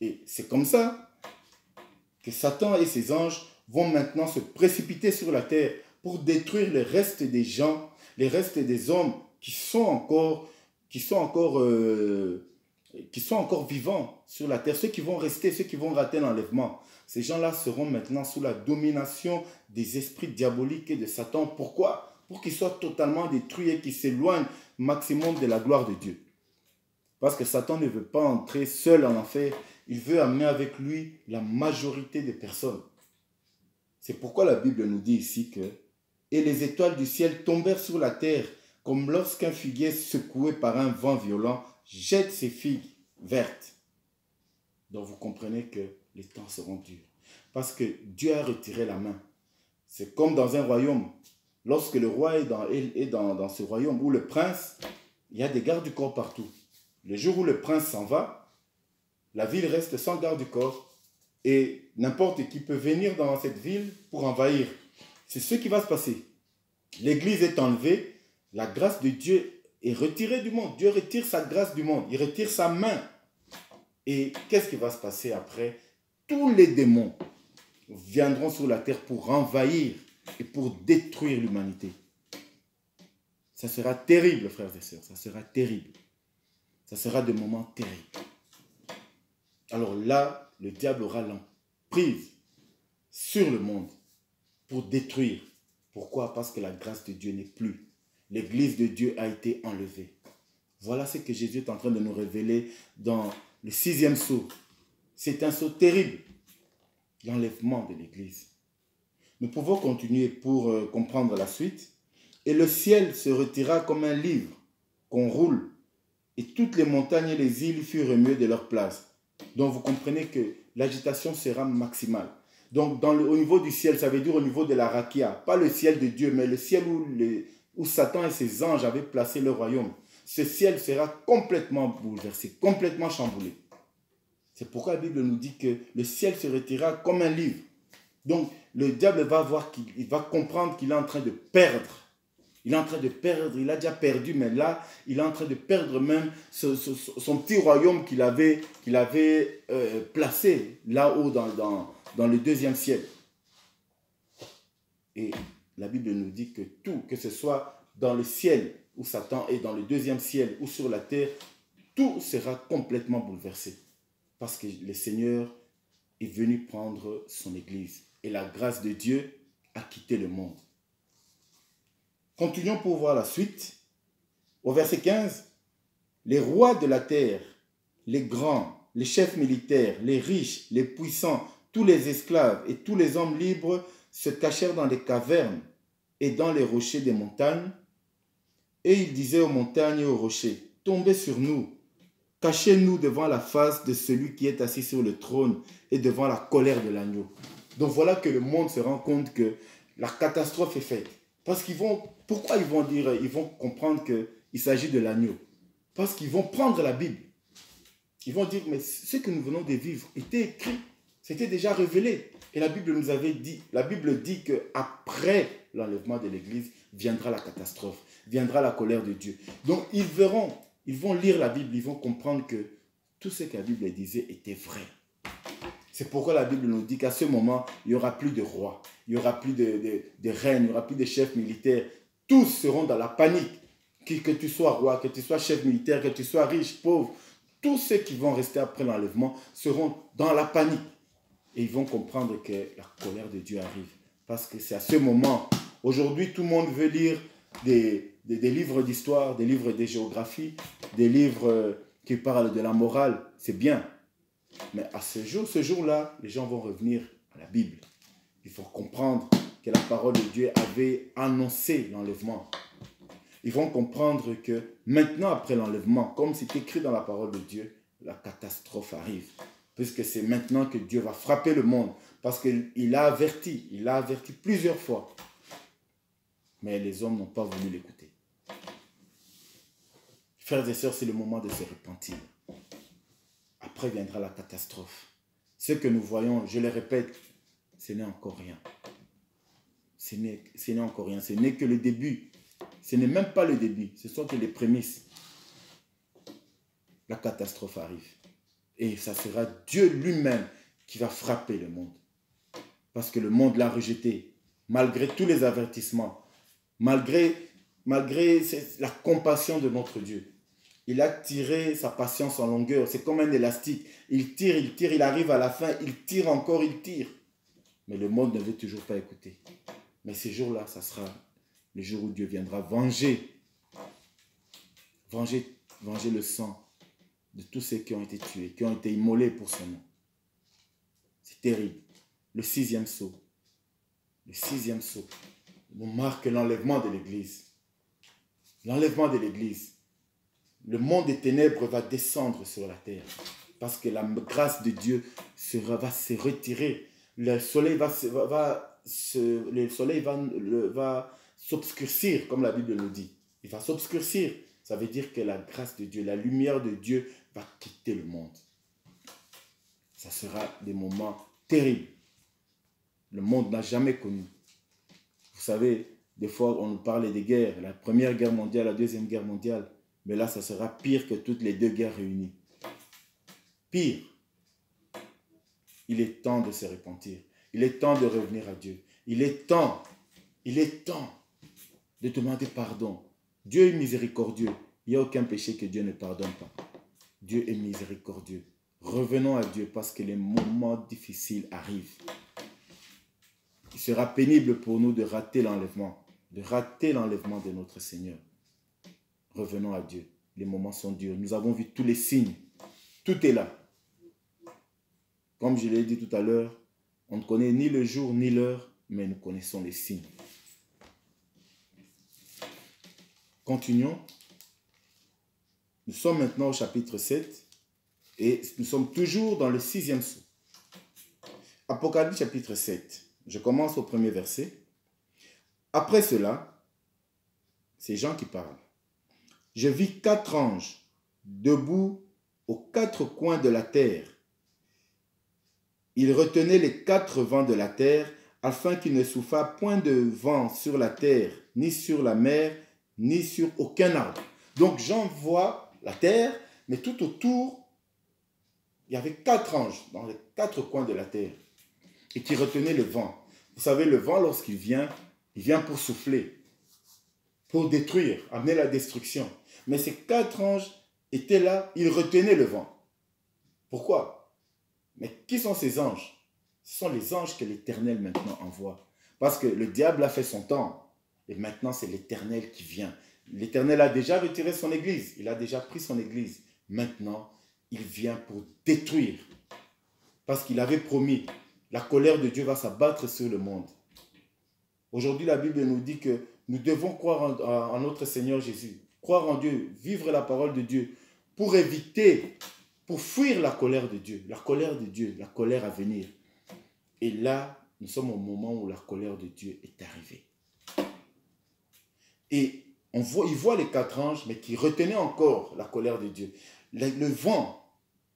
Et c'est comme ça que Satan et ses anges vont maintenant se précipiter sur la terre pour détruire les restes des gens, les restes des hommes qui sont encore vivants sur la terre, ceux qui vont rester, ceux qui vont rater l'enlèvement. Ces gens-là seront maintenant sous la domination des esprits diaboliques et de Satan. Pourquoi? Pour qu'ils soient totalement détruits et qu'ils s'éloignent maximum de la gloire de Dieu. Parce que Satan ne veut pas entrer seul en enfer. Il veut amener avec lui la majorité des personnes. C'est pourquoi la Bible nous dit ici que « Et les étoiles du ciel tombèrent sur la terre, comme lorsqu'un figuier secoué par un vent violent jette ses figues vertes. » Donc vous comprenez que les temps seront durs. Parce que Dieu a retiré la main. C'est comme dans un royaume. Lorsque le roi est dans ce royaume, où le prince, il y a des gardes du corps partout. Le jour où le prince s'en va, la ville reste sans garde du corps et n'importe qui peut venir dans cette ville pour envahir. C'est ce qui va se passer. L'église est enlevée, la grâce de Dieu est retirée du monde. Dieu retire sa grâce du monde, il retire sa main. Et qu'est-ce qui va se passer après? Tous les démons viendront sur la terre pour envahir et pour détruire l'humanité. Ça sera terrible, frères et sœurs, ça sera terrible. Ça sera des moments terribles. Alors là, le diable aura l'emprise sur le monde pour détruire. Pourquoi? Parce que la grâce de Dieu n'est plus. L'église de Dieu a été enlevée. Voilà ce que Jésus est en train de nous révéler dans le 6e sceau. C'est un sceau terrible. L'enlèvement de l'église. Nous pouvons continuer pour comprendre la suite. Et le ciel se retira comme un livre qu'on roule. Et toutes les montagnes et les îles furent remuées de leur place. Donc vous comprenez que l'agitation sera maximale. Donc au niveau du ciel, ça veut dire au niveau de la rakia. Pas le ciel de Dieu, mais le ciel où Satan et ses anges avaient placé leur royaume. Ce ciel sera complètement bouleversé, complètement chamboulé. C'est pourquoi la Bible nous dit que le ciel se retirera comme un livre. Donc le diable va voir qu'il va comprendre qu'il est en train de perdre. Il est en train de perdre, il a déjà perdu, mais là, il est en train de perdre même son petit royaume qu'il avait placé là-haut dans le 2e ciel. Et la Bible nous dit que tout, que ce soit dans le ciel où Satan est, dans le 2e ciel ou sur la terre, tout sera complètement bouleversé. Parce que le Seigneur est venu prendre son Église. Et la grâce de Dieu a quitté le monde. Continuons pour voir la suite. Au verset 15, les rois de la terre, les grands, les chefs militaires, les riches, les puissants, tous les esclaves et tous les hommes libres se cachèrent dans les cavernes et dans les rochers des montagnes. Et ils disaient aux montagnes et aux rochers, tombez sur nous, cachez-nous devant la face de celui qui est assis sur le trône et devant la colère de l'agneau. Donc voilà que le monde se rend compte que la catastrophe est faite. Parce pourquoi ils vont comprendre qu'il s'agit de l'agneau? Parce qu'ils vont prendre la Bible. Ils vont dire, mais ce que nous venons de vivre était écrit, c'était déjà révélé. Et la Bible dit qu'après l'enlèvement de l'Église, viendra la catastrophe, viendra la colère de Dieu. Donc ils vont lire la Bible, ils vont comprendre que tout ce que la Bible disait était vrai. C'est pourquoi la Bible nous dit qu'à ce moment, il n'y aura plus de rois, il n'y aura plus de reines, il n'y aura plus de chefs militaires. Tous seront dans la panique. Que tu sois roi, que tu sois chef militaire, que tu sois riche, pauvre, tous ceux qui vont rester après l'enlèvement seront dans la panique. Et ils vont comprendre que la colère de Dieu arrive. Parce que c'est à ce moment, aujourd'hui tout le monde veut lire des livres d'histoire, des livres de géographie, des livres qui parlent de la morale, c'est bien. Mais à ce jour-là, les gens vont revenir à la Bible. Il faut comprendre que la parole de Dieu avait annoncé l'enlèvement. Ils vont comprendre que maintenant, après l'enlèvement, comme c'est écrit dans la parole de Dieu, la catastrophe arrive. Puisque c'est maintenant que Dieu va frapper le monde. Parce qu'il l'a averti plusieurs fois. Mais les hommes n'ont pas voulu l'écouter. Frères et sœurs, c'est le moment de se repentir. Après viendra la catastrophe. Ce que nous voyons, je le répète, ce n'est encore rien. Ce n'est encore rien. Ce n'est que le début. Ce n'est même pas le début. Ce sont que les prémices. La catastrophe arrive. Et ça sera Dieu lui-même qui va frapper le monde. Parce que le monde l'a rejeté, malgré tous les avertissements, malgré la compassion de notre Dieu. Il a tiré sa patience en longueur. C'est comme un élastique. Il tire, il arrive à la fin, il tire encore, il tire. Mais le monde ne veut toujours pas écouter. Mais ces jours-là, ça sera le jour où Dieu viendra venger le sang de tous ceux qui ont été tués, qui ont été immolés pour son nom. C'est terrible. Le sixième sceau nous marque l'enlèvement de l'Église. L'enlèvement de l'Église. Le monde des ténèbres va descendre sur la terre parce que la grâce de Dieu va se retirer. Le soleil va s'obscurcir, comme la Bible nous dit. Il va s'obscurcir. Ça veut dire que la grâce de Dieu, la lumière de Dieu va quitter le monde. Ça sera des moments terribles. Le monde n'a jamais connu. Vous savez, des fois, on nous parle des guerres, la Première Guerre mondiale, la Deuxième Guerre mondiale. Mais là, ça sera pire que toutes les deux guerres réunies. Pire. Il est temps de se repentir. Il est temps de revenir à Dieu. Il est temps de demander pardon. Dieu est miséricordieux. Il n'y a aucun péché que Dieu ne pardonne pas. Dieu est miséricordieux. Revenons à Dieu parce que les moments difficiles arrivent. Il sera pénible pour nous de rater l'enlèvement de notre Seigneur. Revenons à Dieu. Les moments sont durs. Nous avons vu tous les signes. Tout est là. Comme je l'ai dit tout à l'heure, on ne connaît ni le jour ni l'heure, mais nous connaissons les signes. Continuons. Nous sommes maintenant au chapitre 7 et nous sommes toujours dans le sixième sceau. Apocalypse chapitre 7. Je commence au premier verset. Après cela, c'est Jean qui parle. Je vis 4 anges debout aux 4 coins de la terre. Ils retenaient les 4 vents de la terre afin qu'il ne soufflât point de vent sur la terre, ni sur la mer, ni sur aucun arbre. Donc Jean voit la terre, mais tout autour, il y avait 4 anges dans les 4 coins de la terre et qui retenaient le vent. Vous savez, le vent, lorsqu'il vient, il vient pour souffler, pour détruire, amener la destruction. Mais ces 4 anges étaient là, ils retenaient le vent. Pourquoi? Mais qui sont ces anges? Ce sont les anges que l'Éternel maintenant envoie. Parce que le diable a fait son temps. Et maintenant, c'est l'Éternel qui vient. L'Éternel a déjà retiré son église. Il a déjà pris son église. Maintenant, il vient pour détruire. Parce qu'il avait promis, la colère de Dieu va s'abattre sur le monde. Aujourd'hui, la Bible nous dit que nous devons croire en notre Seigneur Jésus. Croire en Dieu, vivre la parole de Dieu pour éviter, pour fuir la colère de Dieu, la colère à venir. Et là, nous sommes au moment où la colère de Dieu est arrivée. Et il voit les 4 anges, mais qui retenaient encore la colère de Dieu. Le vent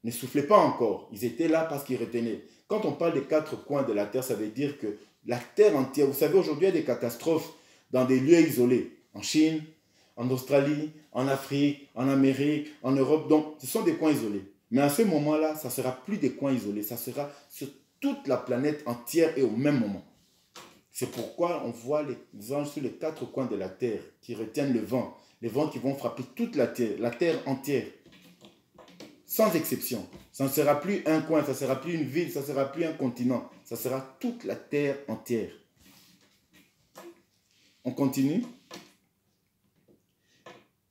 ne soufflait pas encore. Ils étaient là parce qu'ils retenaient. Quand on parle des 4 coins de la terre, ça veut dire que la terre entière, vous savez, aujourd'hui, il y a des catastrophes dans des lieux isolés. En Chine, en Australie, en Afrique, en Amérique, en Europe. Donc, ce sont des coins isolés. Mais à ce moment-là, ça ne sera plus des coins isolés. Ça sera sur toute la planète entière et au même moment. C'est pourquoi on voit les anges sur les 4 coins de la terre qui retiennent le vent. Les vents qui vont frapper toute la terre entière. Sans exception. Ça ne sera plus un coin, ça ne sera plus une ville, ça ne sera plus un continent. Ça sera toute la terre entière. On continue.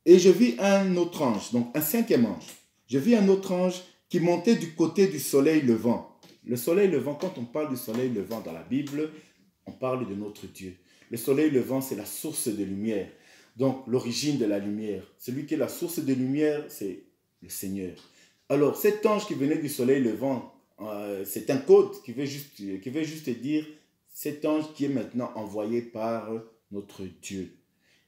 Et je vis un autre ange, donc un 5e ange. Je vis un autre ange qui montait du côté du soleil levant. Le soleil levant, quand on parle du soleil levant dans la Bible, on parle de notre Dieu. Le soleil levant, c'est la source de lumière. Donc, l'origine de la lumière. Celui qui est la source de lumière, c'est le Seigneur. Alors, cet ange qui venait du soleil levant, c'est un code qui veut juste dire cet ange qui est maintenant envoyé par notre Dieu.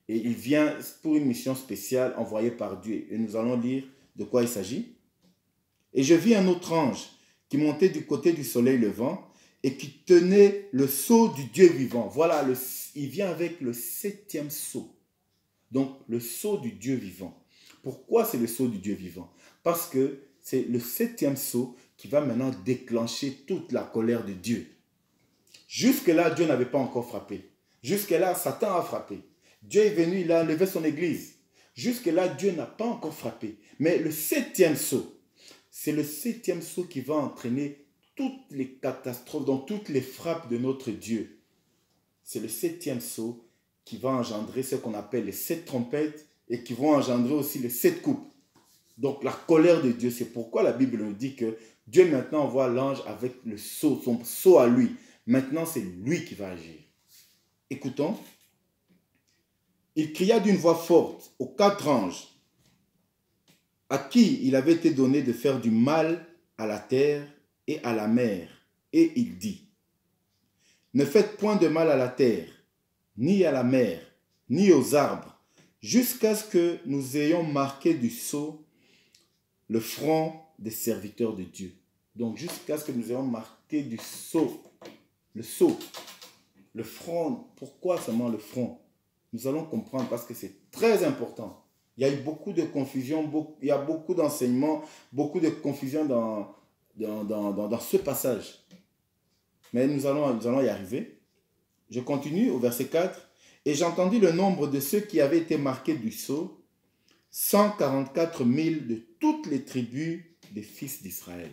Et il vient pour une mission spéciale envoyée par Dieu. Et nous allons lire de quoi il s'agit. Et je vis un autre ange qui montait du côté du soleil levant et qui tenait le sceau du Dieu vivant. Voilà, il vient avec le 7e sceau. Donc, le sceau du Dieu vivant. Pourquoi c'est le sceau du Dieu vivant? Parce que c'est le septième sceau qui va maintenant déclencher toute la colère de Dieu. Jusque-là, Dieu n'avait pas encore frappé. Jusque-là, Satan a frappé. Dieu est venu, il a enlevé son église. Jusque-là, Dieu n'a pas encore frappé. Mais le septième sceau, c'est le septième sceau qui va entraîner toutes les catastrophes, donc toutes les frappes de notre Dieu. C'est le septième sceau qui va engendrer ce qu'on appelle les 7 trompettes et qui vont engendrer aussi les 7 coupes. Donc la colère de Dieu, c'est pourquoi la Bible nous dit que Dieu maintenant envoie l'ange avec le sceau, son sceau à lui. Maintenant, c'est lui qui va agir. Écoutons. Il cria d'une voix forte aux 4 anges à qui il avait été donné de faire du mal à la terre et à la mer. Et il dit, ne faites point de mal à la terre, ni à la mer, ni aux arbres, jusqu'à ce que nous ayons marqué du sceau le front des serviteurs de Dieu. Donc jusqu'à ce que nous ayons marqué du sceau, le sceau, le front. Pourquoi seulement le front? Nous allons comprendre parce que c'est très important. Il y a eu beaucoup de confusion, il y a beaucoup d'enseignements, beaucoup de confusion dans ce passage. Mais nous allons y arriver. Je continue au verset 4. Et j'entendis le nombre de ceux qui avaient été marqués du sceau, 144 000 de toutes les tribus des fils d'Israël.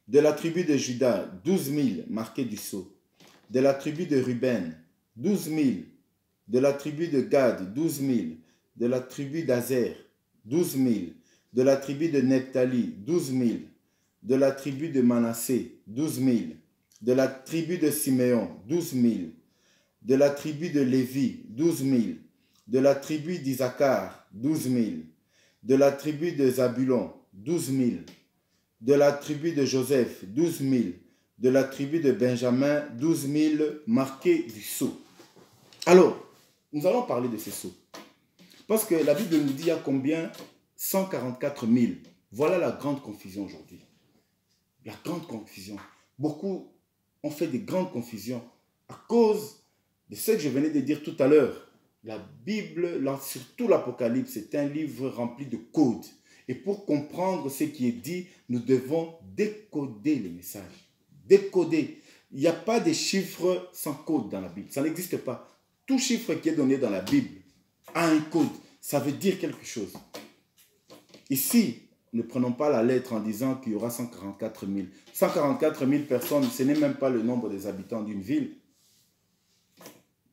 De la tribu de Juda, 12 000 marqués du sceau. De la tribu de Ruben, 12 000. De la tribu de Gad, 12 000. De la tribu d'Azer, 12 000. De la tribu de Nephtali, 12 000. De la tribu de Manassé, 12 000. De la tribu de Siméon, 12 000. De la tribu de Lévi, 12 000. De la tribu d'Isaacar, 12 000. De la tribu de Zabulon, 12 000. De la tribu de Joseph, 12 000. De la tribu de Benjamin, 12 000 marqués du sceau. Alors, nous allons parler de ces sceaux. Parce que la Bible nous dit il y a combien? 144 000. Voilà la grande confusion aujourd'hui. La grande confusion. Beaucoup ont fait des grandes confusions à cause de ce que je venais de dire tout à l'heure. La Bible, surtout l'Apocalypse, c'est un livre rempli de codes. Et pour comprendre ce qui est dit, nous devons décoder les messages. Décoder. Il n'y a pas de chiffres sans code dans la Bible. Ça n'existe pas. Tout chiffre qui est donné dans la Bible a un code. Ça veut dire quelque chose. Ici, ne prenons pas la lettre en disant qu'il y aura 144 000. 144 000 personnes, ce n'est même pas le nombre des habitants d'une ville.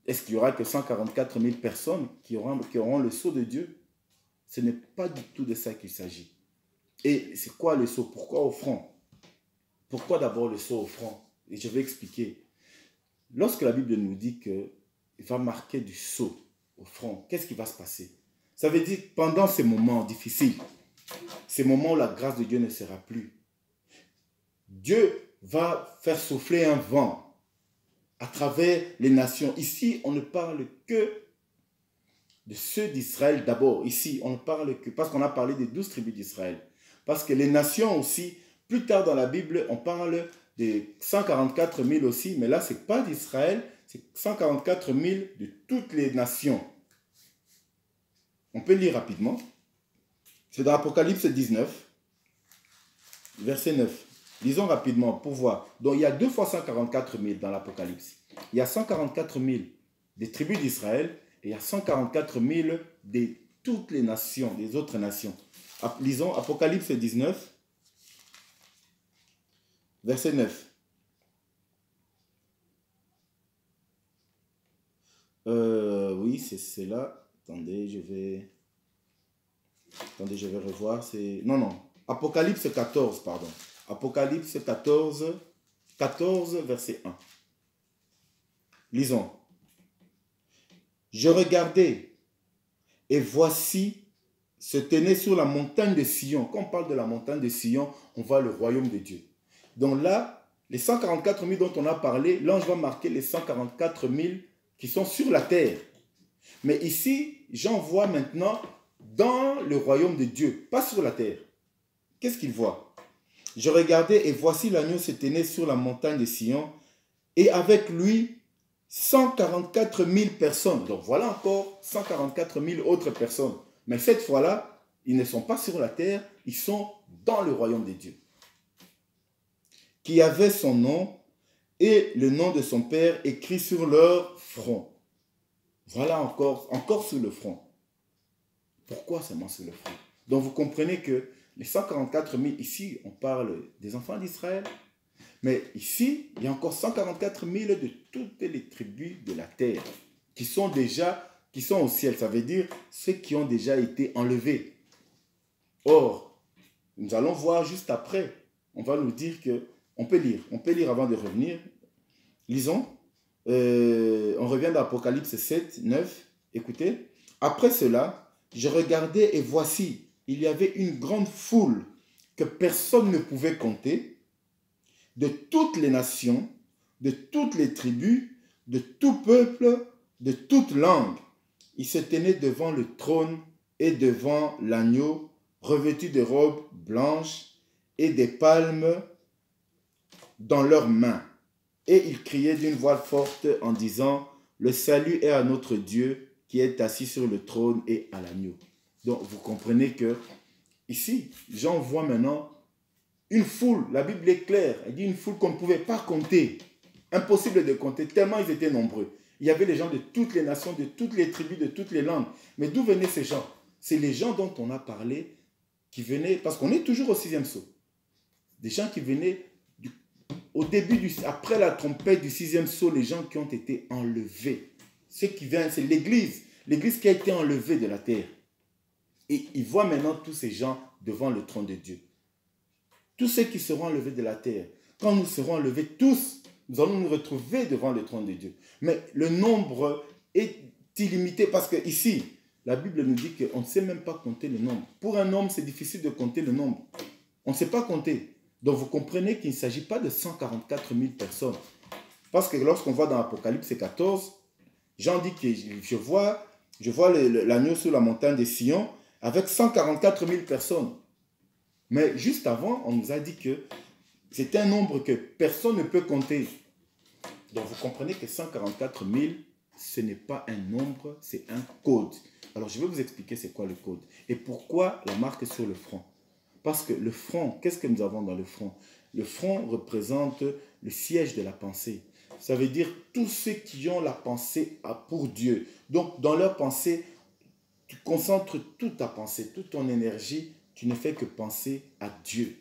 Est-ce qu'il y aura que 144 000 personnes qui auront le sceau de Dieu? Ce n'est pas du tout de ça qu'il s'agit. Et c'est quoi le sceau? Pourquoi au front? Pourquoi d'abord le sceau au front? Et je vais expliquer. Lorsque la Bible nous dit qu'il va marquer du sceau au front, qu'est-ce qui va se passer? Ça veut dire que pendant ces moments difficiles, ces moments où la grâce de Dieu ne sera plus, Dieu va faire souffler un vent à travers les nations. Ici, on ne parle que de ceux d'Israël d'abord. Ici, on ne parle que, parce qu'on a parlé des 12 tribus d'Israël. Parce que les nations aussi, plus tard dans la Bible, on parle des 144 000 aussi, mais là, ce n'est pas d'Israël, c'est 144 000 de toutes les nations. On peut lire rapidement. C'est dans Apocalypse 19, verset 9. Lisons rapidement pour voir. Donc, il y a 2 fois 144 000 dans l'Apocalypse. Il y a 144 000 des tribus d'Israël et il y a 144 000 de toutes les nations, des autres nations. Lisons Apocalypse 19, verset 9. Oui, c'est là. Attendez, je vais revoir. Non. Apocalypse 14, pardon. Apocalypse 14, verset 1. Lisons. Je regardais, et voici, se tenait sur la montagne de Sion. Quand on parle de la montagne de Sion, on voit le royaume de Dieu. Donc là, les 144 000 dont on a parlé, l'ange va marquer les 144 000 qui sont sur la terre. Mais ici, Jean voit maintenant dans le royaume de Dieu, pas sur la terre. Qu'est-ce qu'il voit? Je regardais et voici l'agneau se tenait sur la montagne de Sion et avec lui 144 000 personnes. Donc voilà encore 144 000 autres personnes. Mais cette fois-là, ils ne sont pas sur la terre, ils sont dans le royaume de Dieu. Qui avaient son nom et le nom de son père écrit sur leur front. Voilà encore sur le front. Pourquoi seulement sur le front? Donc vous comprenez que les 144 000, ici, on parle des enfants d'Israël. Mais ici, il y a encore 144 000 de toutes les tribus de la terre qui sont au ciel. Ça veut dire ceux qui ont déjà été enlevés. Or, nous allons voir juste après. On va nous dire que, on peut lire avant de revenir. Lisons. On revient dans Apocalypse 7, 9. Écoutez. Après cela, je regardais et voici, il y avait une grande foule que personne ne pouvait compter, de toutes les nations, de toutes les tribus, de tout peuple, de toute langue. Ils se tenaient devant le trône et devant l'agneau, revêtus de robes blanches et des palmes dans leurs mains. Et ils criaient d'une voix forte en disant, le salut est à notre Dieu qui est assis sur le trône et à l'agneau. Donc vous comprenez que ici, Jean voit maintenant une foule, la Bible est claire, elle dit une foule qu'on ne pouvait pas compter. Impossible de compter, tellement ils étaient nombreux. Il y avait les gens de toutes les nations, de toutes les tribus, de toutes les langues. Mais d'où venaient ces gens? C'est les gens dont on a parlé, qui venaient, parce qu'on est toujours au 6e sceau. Des gens qui venaient, après la trompette du 6e sceau, les gens qui ont été enlevés. Ceux qui viennent, c'est l'Église qui a été enlevée de la terre. Et ils voient maintenant tous ces gens devant le trône de Dieu. Tous ceux qui seront enlevés de la terre, quand nous serons enlevés tous, nous allons nous retrouver devant le trône de Dieu. Mais le nombre est illimité parce que ici, la Bible nous dit qu'on ne sait même pas compter le nombre. Pour un homme, c'est difficile de compter le nombre. On ne sait pas compter. Donc vous comprenez qu'il ne s'agit pas de 144 000 personnes. Parce que lorsqu'on voit dans Apocalypse 14, Jean dit que je vois l'agneau sur la montagne de Sion avec 144 000 personnes. Mais juste avant, on nous a dit que c'est un nombre que personne ne peut compter. Donc vous comprenez que 144 000, ce n'est pas un nombre, c'est un code. Alors je vais vous expliquer c'est quoi le code. Et pourquoi la marque sur le front. Parce que le front, qu'est-ce que nous avons dans le front? Le front représente le siège de la pensée. Ça veut dire tous ceux qui ont la pensée pour Dieu. Donc dans leur pensée, tu concentres toute ta pensée, toute ton énergie, tu ne fais que penser à Dieu.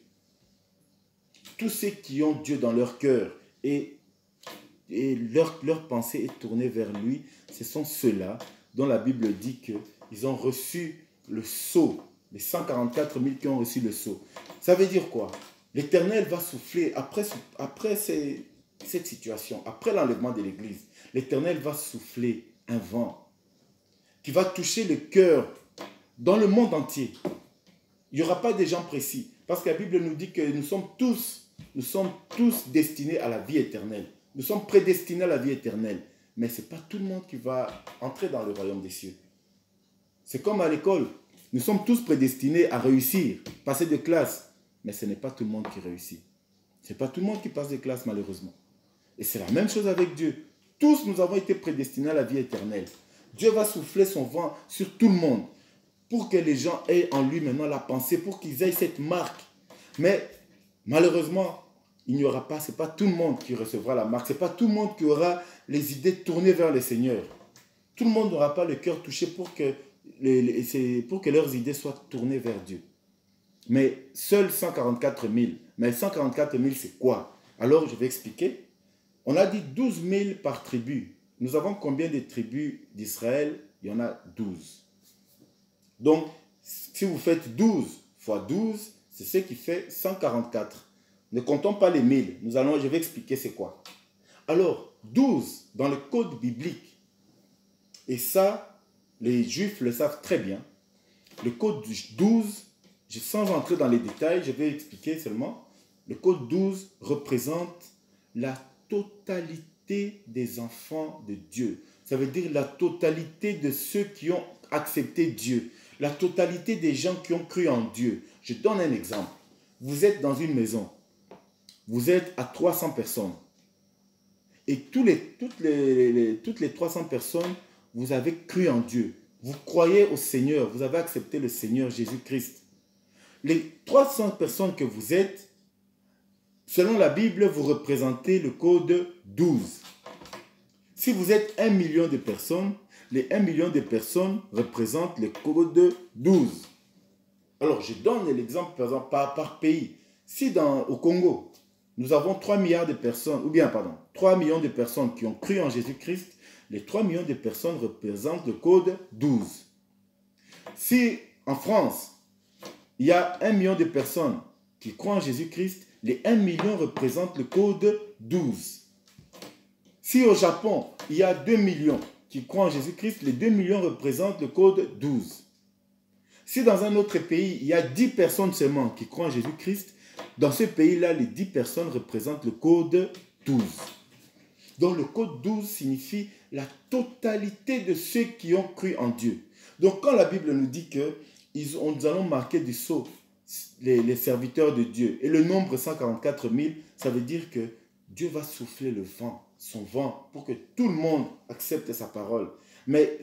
Tous ceux qui ont Dieu dans leur cœur et leur pensée est tournée vers lui, ce sont ceux-là dont la Bible dit qu'ils ont reçu le sceau, les 144 000 qui ont reçu le sceau. Ça veut dire quoi? L'Éternel va souffler après cette situation, après l'enlèvement de l'Église. L'Éternel va souffler un vent qui va toucher le cœur dans le monde entier. Il n'y aura pas des gens précis. Parce que la Bible nous dit que nous sommes tous destinés à la vie éternelle. Nous sommes prédestinés à la vie éternelle. Mais ce n'est pas tout le monde qui va entrer dans le royaume des cieux. C'est comme à l'école. Nous sommes tous prédestinés à réussir, passer de classe. Mais ce n'est pas tout le monde qui réussit. Ce n'est pas tout le monde qui passe de classe, malheureusement. Et c'est la même chose avec Dieu. Tous nous avons été prédestinés à la vie éternelle. Dieu va souffler son vent sur tout le monde, pour que les gens aient en lui maintenant la pensée, pour qu'ils aient cette marque. Mais malheureusement, il n'y aura pas, ce n'est pas tout le monde qui recevra la marque, ce n'est pas tout le monde qui aura les idées tournées vers le Seigneur. Tout le monde n'aura pas le cœur touché pour que leurs idées soient tournées vers Dieu. Mais seuls 144 000. Mais 144 000, c'est quoi? Alors, je vais expliquer. On a dit 12 000 par tribu. Nous avons combien de tribus d'Israël? Il y en a 12. Donc, si vous faites 12 fois 12, c'est ce qui fait 144. Ne comptons pas les 1000. Je vais expliquer c'est quoi. Alors, 12, dans le code biblique, et ça, les Juifs le savent très bien, le code 12, sans entrer dans les détails, je vais expliquer seulement, le code 12 représente la totalité des enfants de Dieu. Ça veut dire la totalité de ceux qui ont accepté Dieu. La totalité des gens qui ont cru en Dieu. Je donne un exemple. Vous êtes dans une maison. Vous êtes à 300 personnes. Et toutes les 300 personnes, vous avez cru en Dieu. Vous croyez au Seigneur. Vous avez accepté le Seigneur Jésus-Christ. Les 300 personnes que vous êtes, selon la Bible, vous représentez le code 12. Si vous êtes 1 million de personnes, les 1 million de personnes représentent le code 12. Alors, je donne l'exemple, par exemple, par pays. Si au Congo, nous avons 3 milliards de personnes, 3 millions de personnes qui ont cru en Jésus-Christ, les 3 millions de personnes représentent le code 12. Si en France, il y a 1 million de personnes qui croient en Jésus-Christ, les 1 million représentent le code 12. Si au Japon, il y a 2 millions qui croient en Jésus-Christ, les 2 millions représentent le code 12. Si dans un autre pays, il y a 10 personnes seulement qui croient en Jésus-Christ, dans ce pays-là, les 10 personnes représentent le code 12. Donc le code 12 signifie la totalité de ceux qui ont cru en Dieu. Donc quand la Bible nous dit que nous allons marquer du sceau les serviteurs de Dieu, et le nombre 144 000, ça veut dire que Dieu va souffler le vent, son vent, pour que tout le monde accepte sa parole. Mais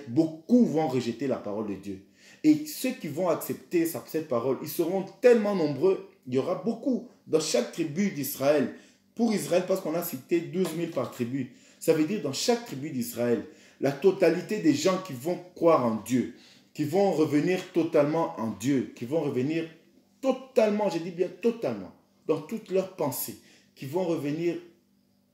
beaucoup vont rejeter la parole de Dieu. Et ceux qui vont accepter cette parole, ils seront tellement nombreux, il y aura beaucoup dans chaque tribu d'Israël. Pour Israël, parce qu'on a cité 12 000 par tribu, ça veut dire dans chaque tribu d'Israël, la totalité des gens qui vont croire en Dieu, qui vont revenir totalement en Dieu, qui vont revenir totalement, je dis bien totalement, dans toutes leurs pensées, qui vont revenir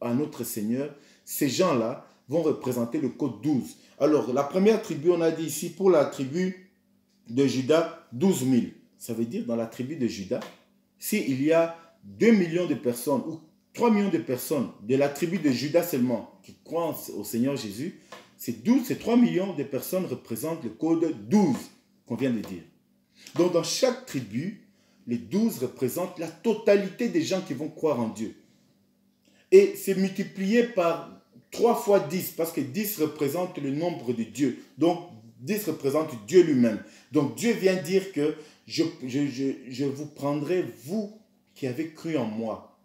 à notre Seigneur, ces gens-là vont représenter le code 12. Alors, la première tribu, on a dit ici, pour la tribu de Juda, 12 000. Ça veut dire, dans la tribu de Juda, s'il y a 2 millions de personnes, ou 3 millions de personnes de la tribu de Juda seulement, qui croient au Seigneur Jésus, ces 3 millions de personnes représentent le code 12 qu'on vient de dire. Donc, dans chaque tribu, les 12 représentent la totalité des gens qui vont croire en Dieu. Et c'est multiplié par 3 fois 10, parce que 10 représente le nombre de Dieu. Donc, 10 représente Dieu lui-même. Donc, Dieu vient dire que je vous prendrai, vous qui avez cru en moi.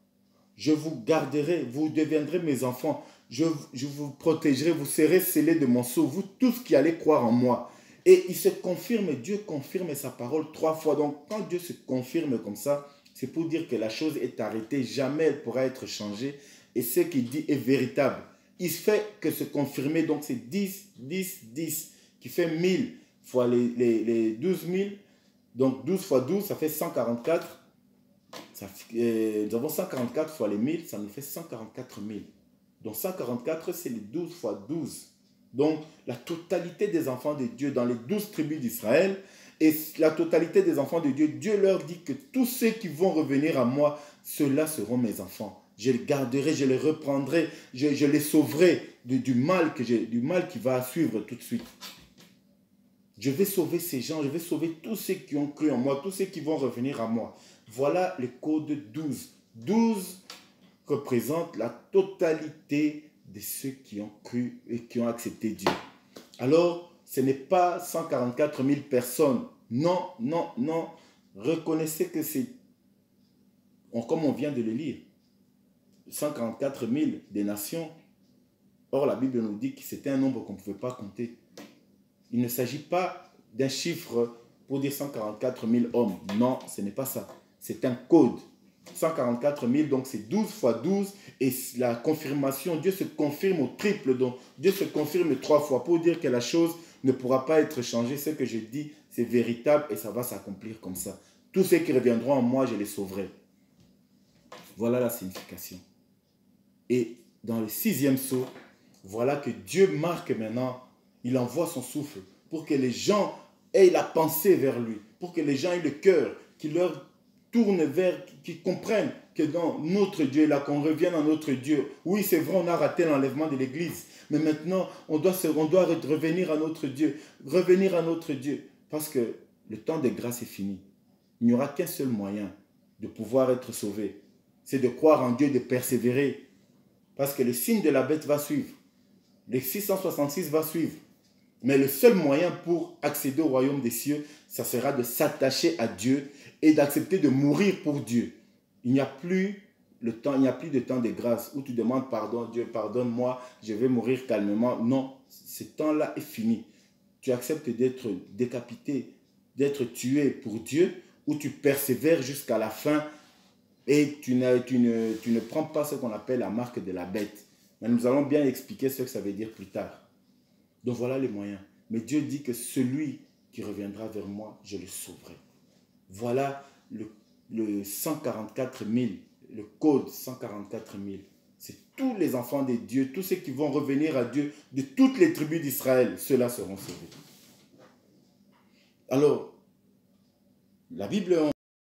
Je vous garderai, vous deviendrez mes enfants. Je vous protégerai, vous serez scellés de mon sceau, vous tous qui allez croire en moi. Et il se confirme, Dieu confirme sa parole 3 fois. Donc, quand Dieu se confirme comme ça, c'est pour dire que la chose est arrêtée, jamais elle pourra être changée. Et ce qu'il dit est véritable. Il fait que se confirmer, donc c'est 10, 10, 10, qui fait 1000 fois les 12 000. Donc 12 fois 12, ça fait 144. Nous avons 144 fois les 1000, ça nous fait 144 000. Donc 144, c'est les 12 fois 12. Donc la totalité des enfants de Dieu dans les 12 tribus d'Israël, et la totalité des enfants de Dieu, Dieu leur dit que tous ceux qui vont revenir à moi, ceux-là seront mes enfants. Je les garderai, je les reprendrai, je les sauverai du mal qui va suivre tout de suite. Je vais sauver ces gens, je vais sauver tous ceux qui ont cru en moi, tous ceux qui vont revenir à moi. Voilà le code 12. 12 représente la totalité de ceux qui ont cru et qui ont accepté Dieu. Alors, ce n'est pas 144 000 personnes. Non, non, non. Reconnaissez que c'est, comme on vient de le lire, 144 000 des nations. Or, la Bible nous dit que c'était un nombre qu'on ne pouvait pas compter. Il ne s'agit pas d'un chiffre pour dire 144 000 hommes. Non, ce n'est pas ça. C'est un code. 144 000, donc c'est 12 fois 12. Et la confirmation, Dieu se confirme au triple. Donc, Dieu se confirme 3 fois pour dire que la chose ne pourra pas être changée. Ce que je dis, c'est véritable et ça va s'accomplir comme ça. Tous ceux qui reviendront en moi, je les sauverai. Voilà la signification. Et dans le 6e sceau, voilà que Dieu marque maintenant, il envoie son souffle pour que les gens aient la pensée vers lui, pour que les gens aient le cœur, qui leur tourne vers, qui comprennent que dans notre Dieu, là, qu'on revienne à notre Dieu. Oui, c'est vrai, on a raté l'enlèvement de l'Église, mais maintenant, on doit revenir à notre Dieu, revenir à notre Dieu, parce que le temps de grâce est fini. Il n'y aura qu'un seul moyen de pouvoir être sauvé, c'est de croire en Dieu, de persévérer, parce que le signe de la bête va suivre. Les 666 va suivre. Mais le seul moyen pour accéder au royaume des cieux, ça sera de s'attacher à Dieu et d'accepter de mourir pour Dieu. Il n'y a plus de temps de grâce où tu demandes pardon, Dieu pardonne-moi, je vais mourir calmement. Non, ce temps-là est fini. Tu acceptes d'être décapité, d'être tué pour Dieu, ou tu persévères jusqu'à la fin et tu ne prends pas ce qu'on appelle la marque de la bête. Mais nous allons bien expliquer ce que ça veut dire plus tard. Donc voilà les moyens. Mais Dieu dit que celui qui reviendra vers moi, je le sauverai. Voilà le 144 000, le code 144 000. C'est tous les enfants de Dieu, tous ceux qui vont revenir à Dieu de toutes les tribus d'Israël, ceux-là seront sauvés. Alors, la Bible